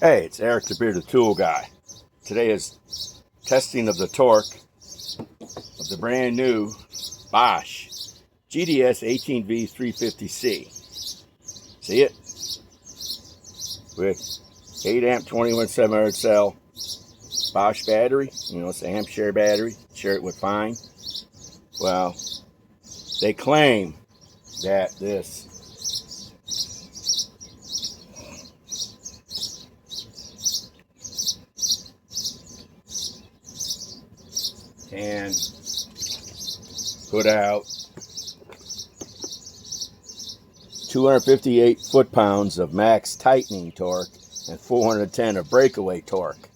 Hey, it's Eric the Bearded Tool Guy. Today is testing of the torque of the brand new BOSCH GDS18V-350C. See it? With 8 amp 21/700 cell BOSCH battery. You know, it's an amp share battery. Share it with fine. Well, they claim that this can put out 258 foot-pounds of max tightening torque and 410 of breakaway torque.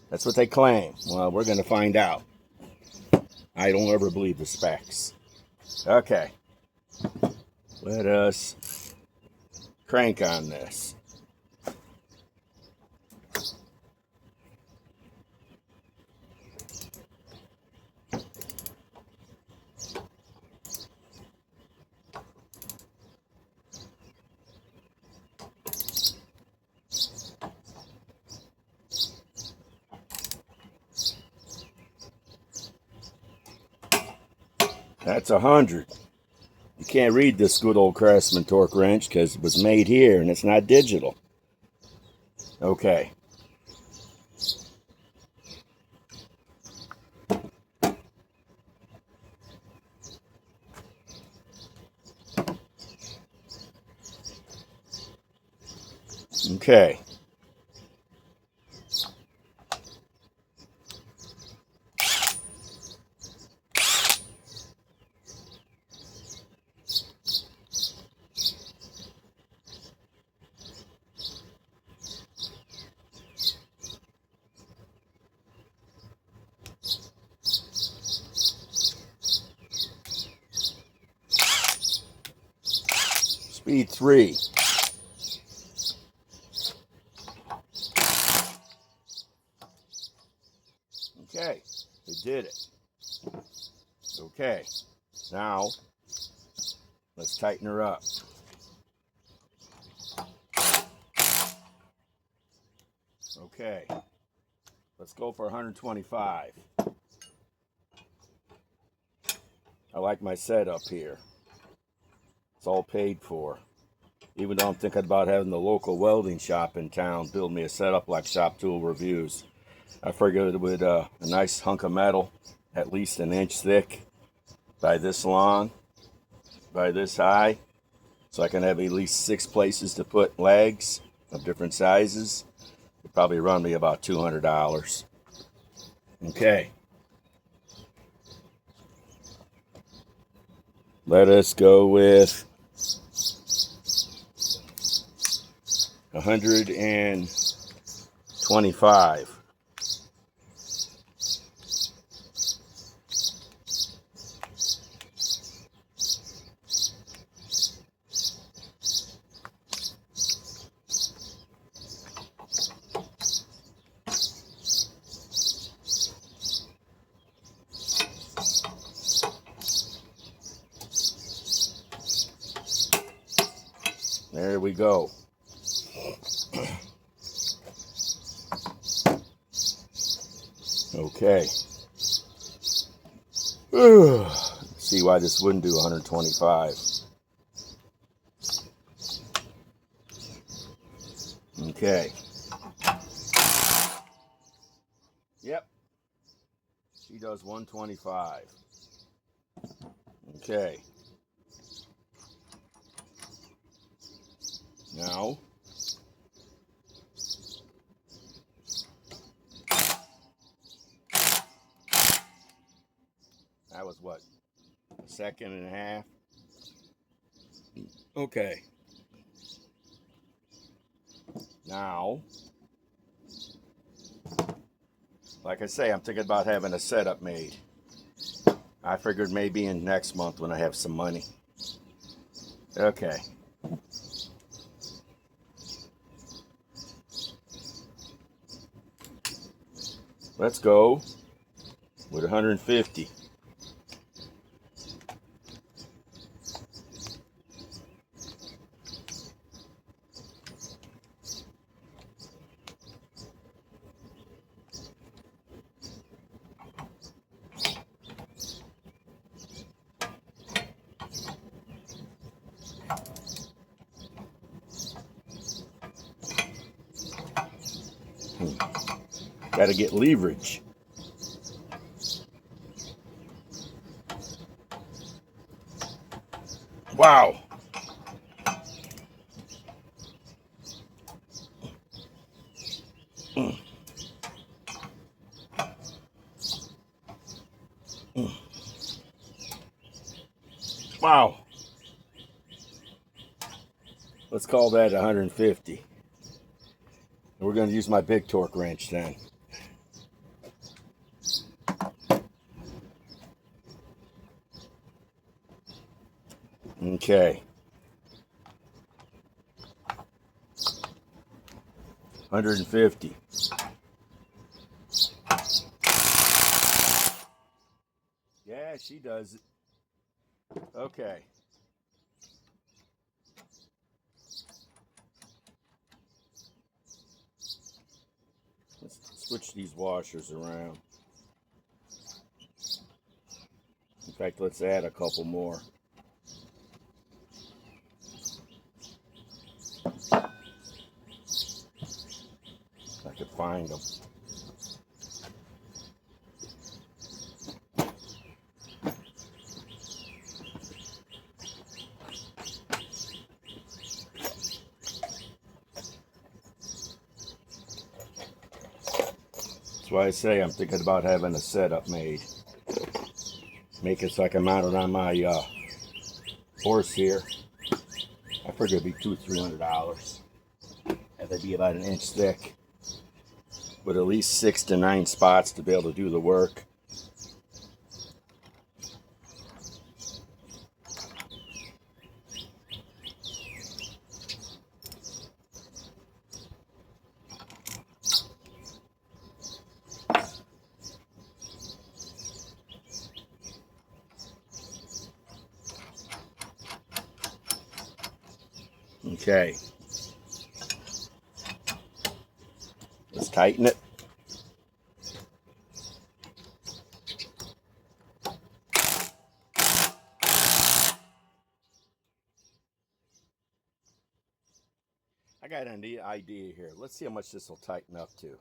That's what they claim. Well, we're going to find out. I don't ever believe the specs. Okay. Let us crank on this. That's 100. You can't read this good old Craftsman torque wrench because it was made here and it's not digital. Okay. Okay. Speed 3. Okay, it did it. Okay, now let's tighten her up. Okay, let's go for 125. I like my setup here. It's all paid for. Even though I'm thinking about having the local welding shop in town build me a setup like Shop Tool Reviews. I figured with a nice hunk of metal, at least an inch thick, by this long, by this high, so I can have at least 6 places to put legs of different sizes. It'd probably run me about $200. Okay. Let us go with 125. There we go. Okay. See why this wouldn't do 125. Okay. Yep. She does 125. Okay. Now, that was what? A second and a half? Okay. Now, like I say, I'm thinking about having a setup made. I figured maybe in next month when I have some money. Okay. Let's go with 150. Got to get leverage. Wow. Wow. Let's call that 150. We're going to use my big torque wrench then. Okay. 150. Yeah, she does it. Okay. Let's switch these washers around. In fact, let's add a couple more. If I could find them. That's why I say I'm thinking about having a setup made. Make it so I can mount it on my horse here. I figure it'd be $200-300. And they'd be about an inch thick, with at least 6 to 9 spots to be able to do the work. Okay. Let's tighten it. I got an idea here. Let's see how much this will tighten up to.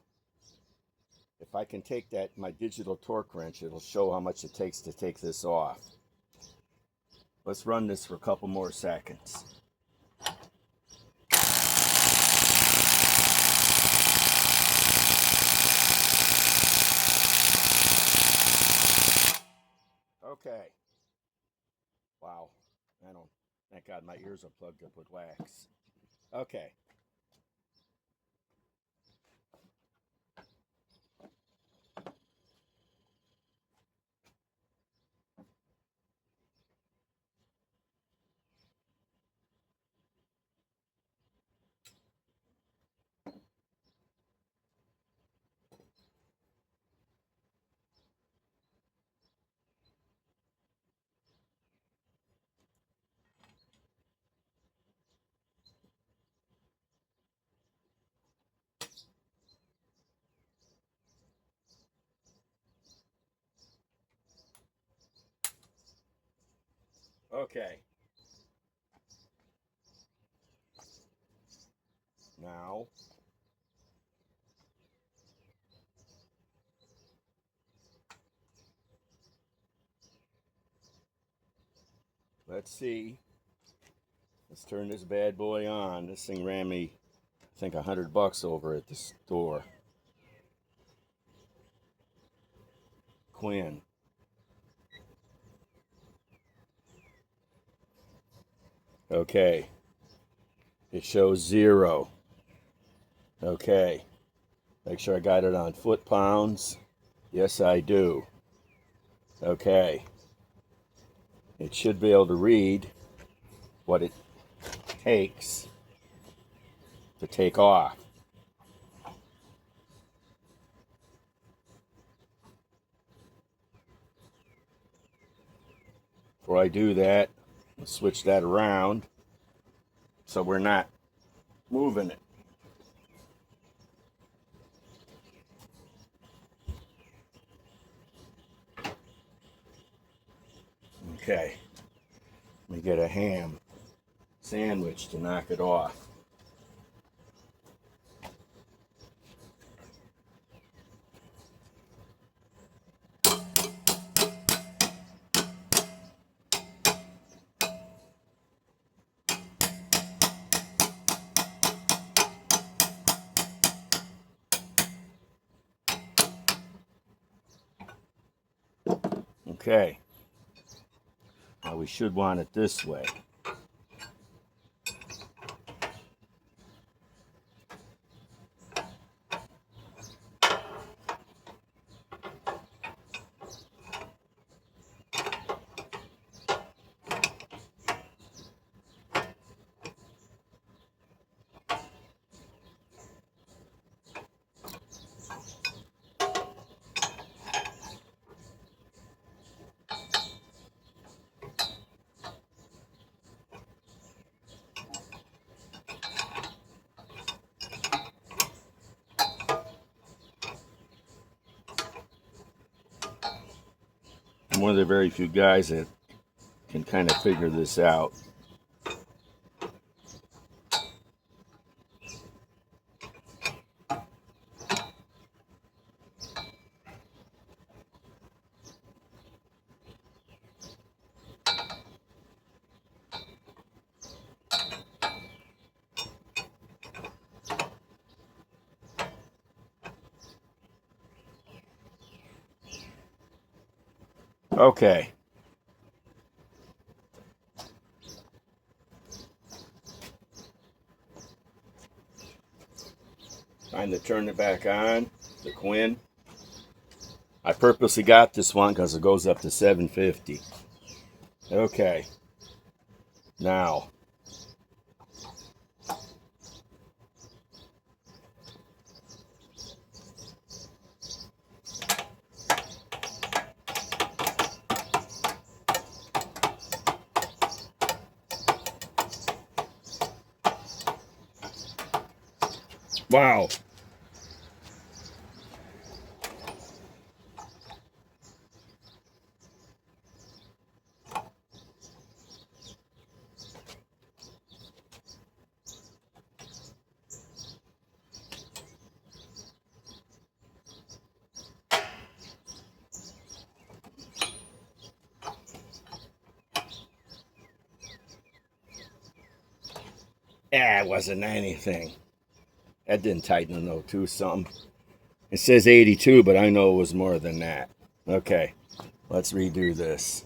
If I can take that, my digital torque wrench, it'll show how much it takes to take this off. Let's run this for a couple more seconds. Okay. Wow. Thank God my ears are plugged up with wax. Okay. Okay. Now, let's see. Let's turn this bad boy on. This thing ran me, I think, $100 over at the store. Quinn. Okay. It shows 0. Okay. Make sure I got it on foot-pounds. Yes, I do. Okay. It should be able to read what it takes to take off. Before I do that, let's switch that around so we're not moving it. Okay. Let me get a ham sandwich to knock it off. Okay. Now we should want it this way. I'm one of the very few guys that can kind of figure this out. Okay. Time to turn it back on, the Quinn. I purposely got this one because it goes up to 750. Okay. Now. Wow. It wasn't anything. That didn't tighten the note to something. It says 82, but I know it was more than that. Okay, let's redo this.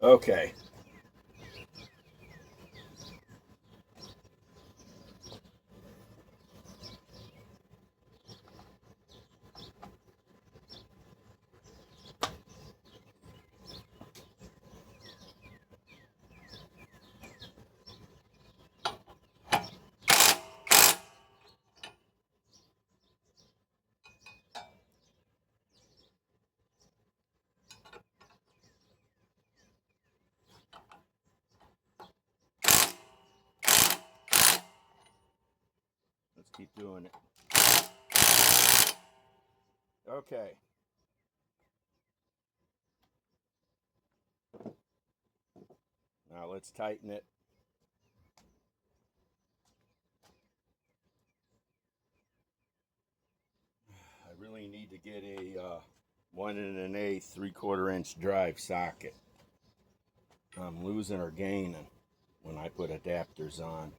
Okay. Let's keep doing it. Okay. Now let's tighten it. I really need to get a 1 1/8 3/4 inch drive socket. I'm losing or gaining when I put adapters on.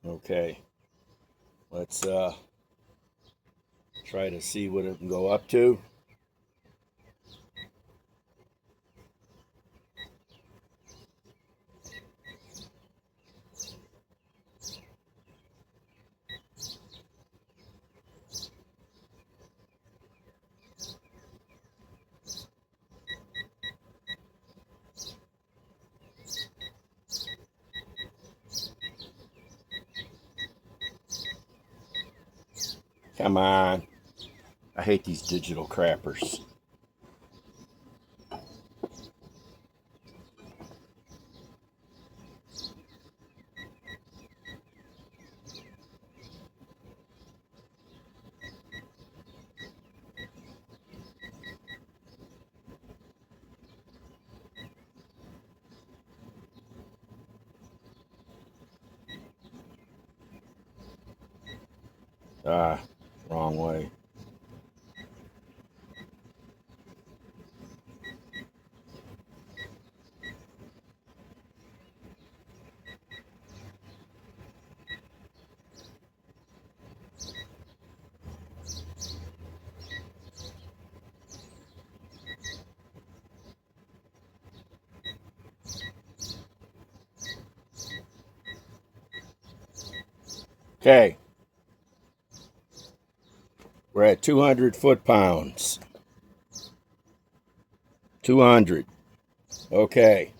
Okay, let's try to see what it can go up to. Come on. I hate these digital crappers. Ah, wrong way. Okay. We're at 200 foot-pounds. 200. Okay.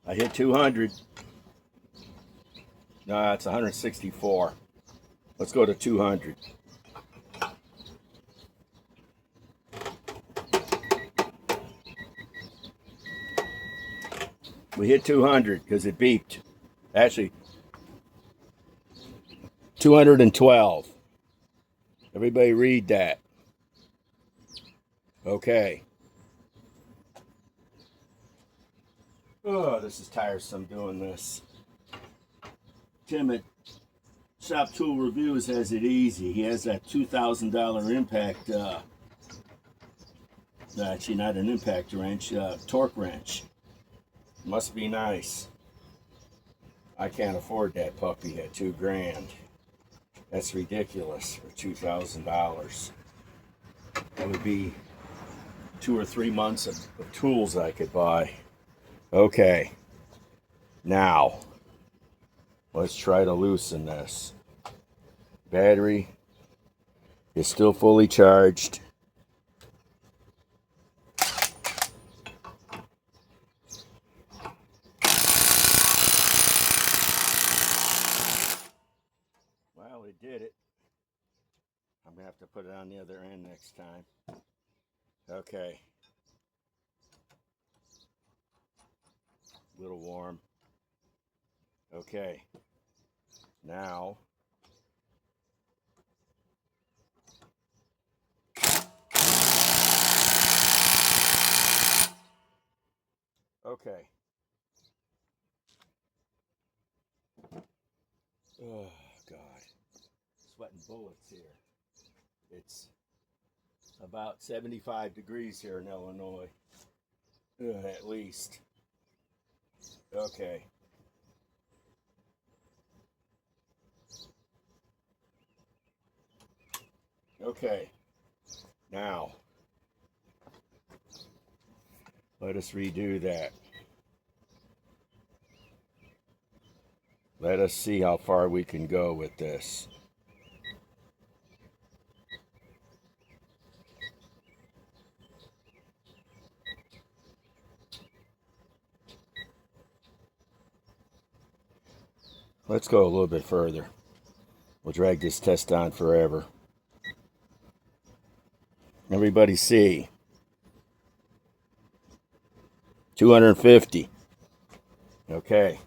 I hit 200. No, it's 164. Let's go to 200. We hit 200 because it beeped. Actually, 212. Everybody read that. Okay. Oh, this is tiresome doing this. Tim at Shop Tool Reviews has it easy. He has that $2,000 impact, actually not an impact wrench, torque wrench. Must be nice. I can't afford that puppy at $2,000. That's ridiculous for $2,000. That would be 2 or 3 months of tools I could buy. Okay, now let's try to loosen this. Battery is still fully charged. Well, it did it. I'm gonna have to put it on the other end next time. Okay. A little warm. Okay. Now okay. Oh God. Sweating bullets here. It's about 75 degrees here in Illinois. At least. Okay. Okay. Now, let us redo that. Let us see how far we can go with this. Let's go a little bit further. We'll drag this test on forever. Everybody see. 250. Okay.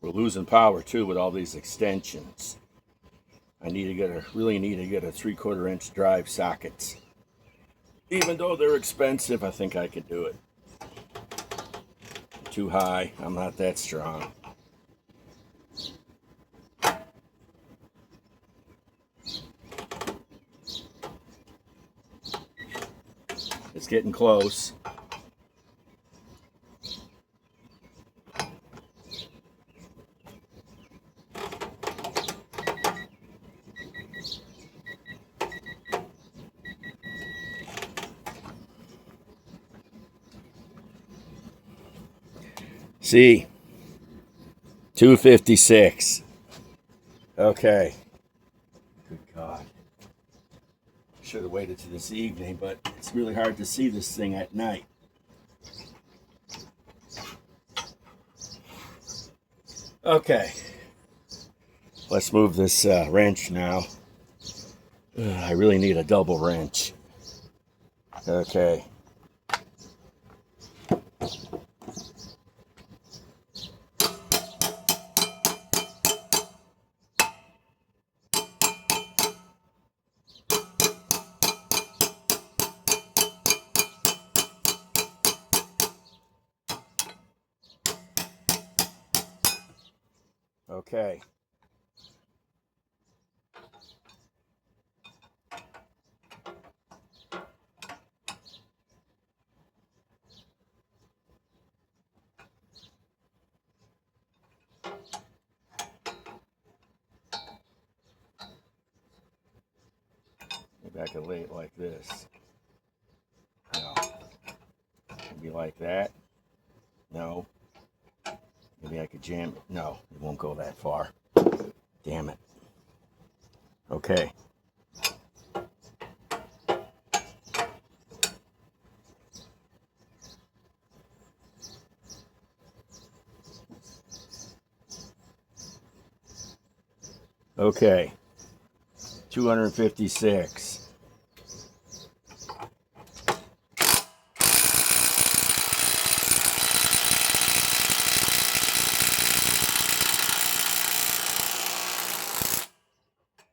We're losing power too with all these extensions. I really need to get a 3/4 inch drive sockets. Even though they're expensive, I think I could do it. Too high. I'm not that strong. It's getting close. See, 256. Okay. Good God. Should have waited to this evening, but it's really hard to see this thing at night. Okay. Let's move this wrench now. I really need a double wrench. Okay. Okay. Maybe I could lay it like this. No. Maybe like that. No. Maybe I could jam it. No, it won't go that far. Damn it. Okay. Okay. 256.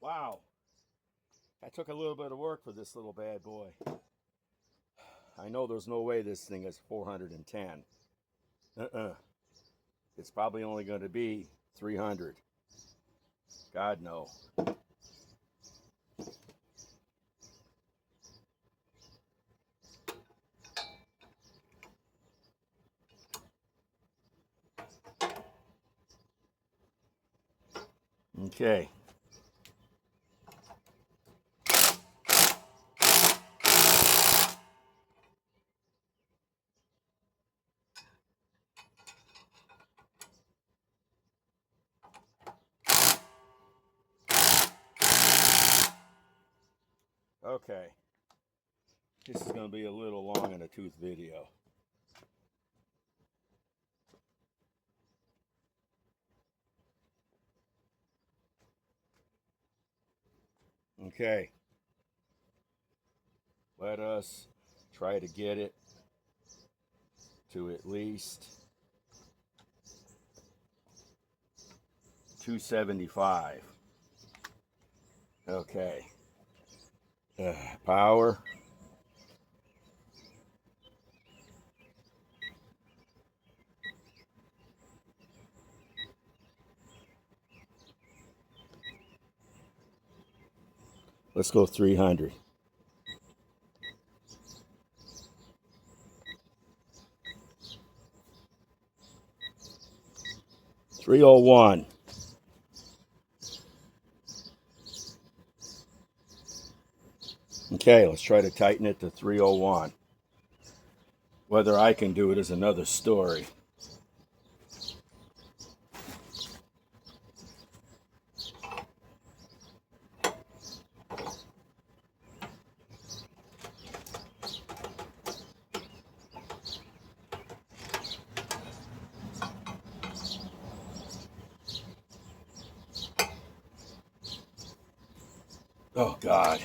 Wow. That took a little bit of work for this little bad boy. I know there's no way this thing is 410. It's probably only going to be 300. God, no. Okay. Okay. This is going to be a little long in a tooth video. Okay. Let us try to get it to at least 275. Okay. Power. Let's go 300. 301. Okay, let's try to tighten it to 301. Whether I can do it is another story. Oh, God.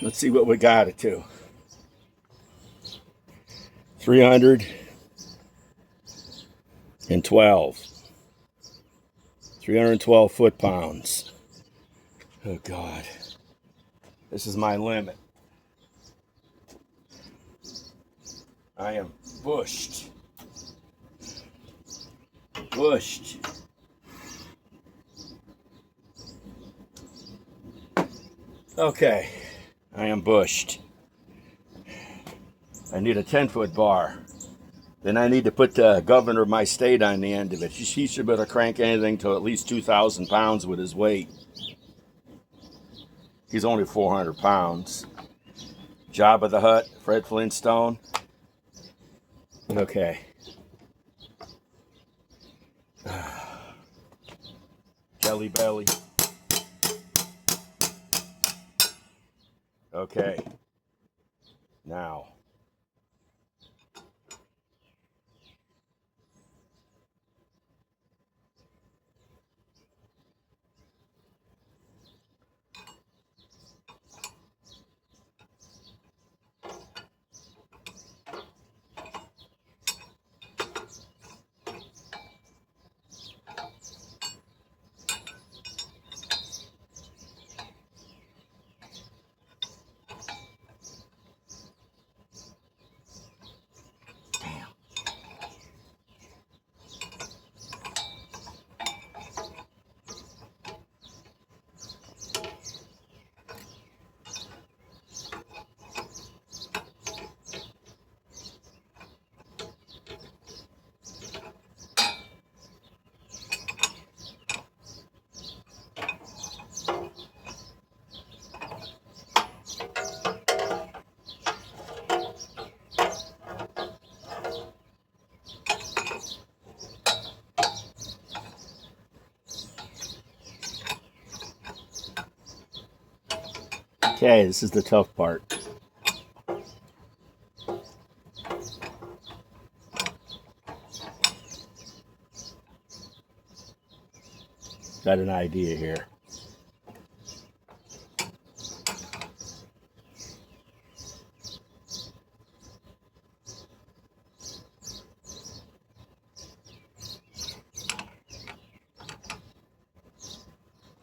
Let's see what we got it to. 312. 312 foot-pounds. Oh, God. This is my limit. I am bushed. Bushed. Okay. I am bushed. I need a 10-foot bar. Then I need to put the governor of my state on the end of it. He should better crank anything to at least 2,000 pounds with his weight. He's only 400 pounds. Jabba the Hutt, Fred Flintstone. Okay. Jelly belly. Okay. Now. Okay, this is the tough part. Got an idea here.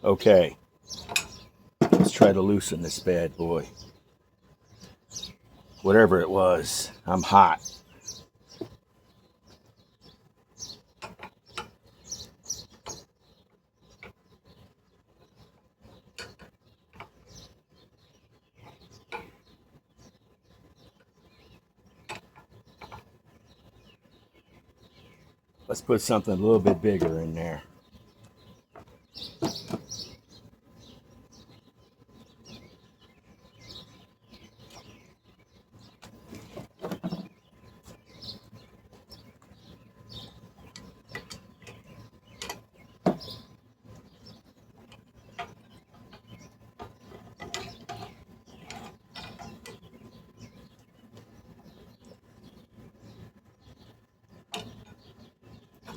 Okay, let's try to loosen this bad boy. Whatever it was, I'm hot. Let's put something a little bit bigger in there.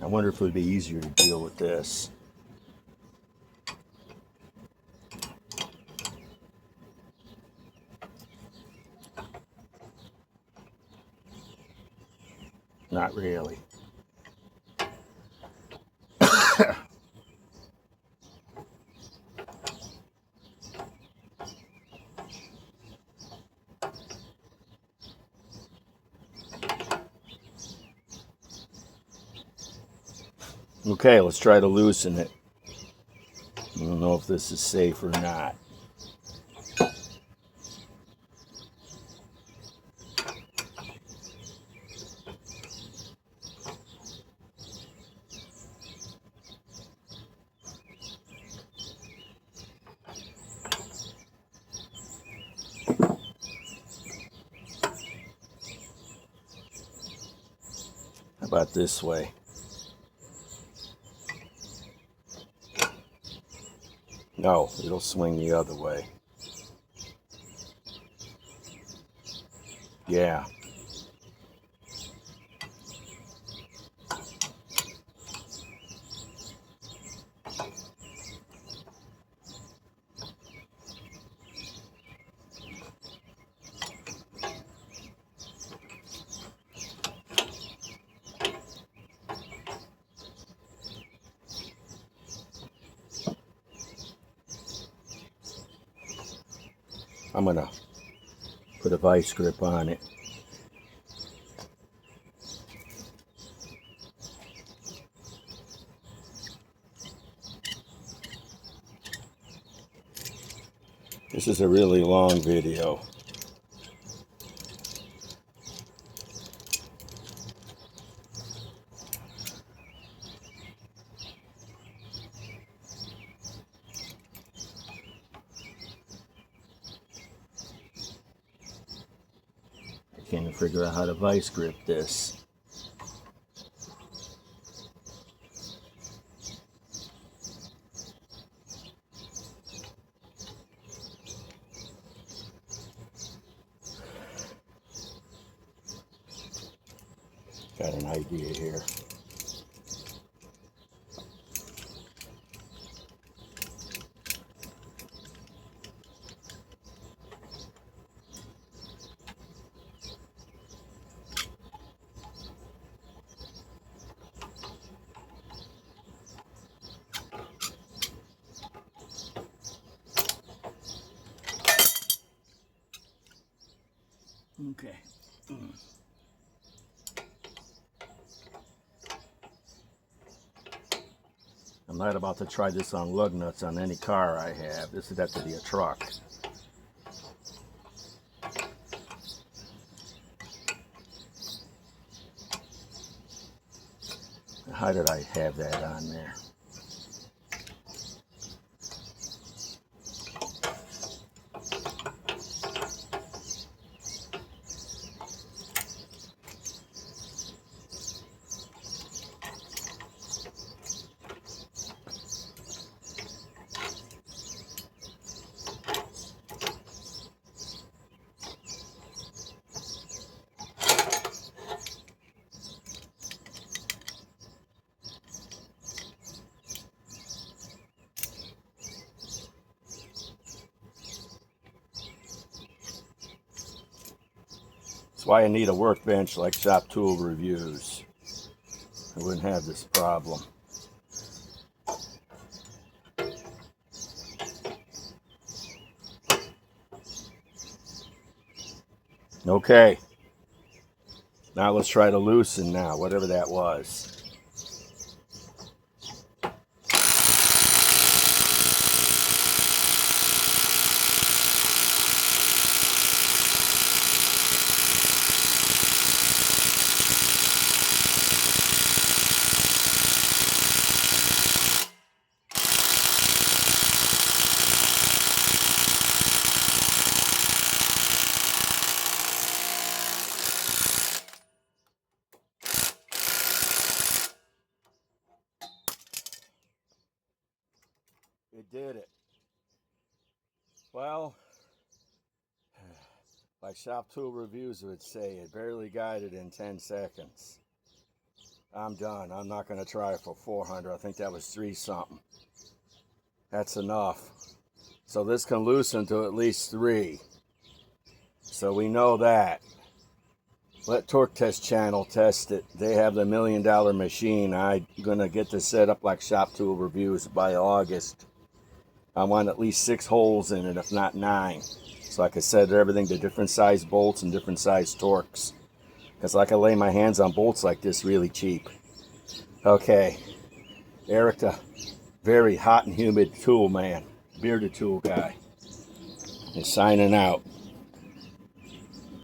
I wonder if it would be easier to deal with this. Not really. Okay, let's try to loosen it. I don't know if this is safe or not. How about this way? No, it'll swing the other way. Yeah. I'm gonna put a vice grip on it. This is a really long video. I can't even figure out how to vice grip this. Got an idea here. Okay. I'm not about to try this on lug nuts on any car I have. This would have to be a truck. How did I have that on there? That's why I need a workbench like Shop Tool Reviews. I wouldn't have this problem. Okay. Now let's try to loosen now, whatever that was. It did it. Well, like Shop Tool Reviews would say, it barely got it in 10 seconds. I'm done. I'm not going to try for 400. I think that was 3 something. That's enough. So this can loosen to at least 3. So we know that. Let Torque Test Channel test it. They have the $1 million machine. I'm going to get this set up like Shop Tool Reviews by August. I want at least 6 holes in it, if not 9. So I can set everything to different size bolts and different size torques. Because I can lay my hands on bolts like this really cheap. Okay. Eric, the very hot and humid tool man, bearded tool guy, is signing out.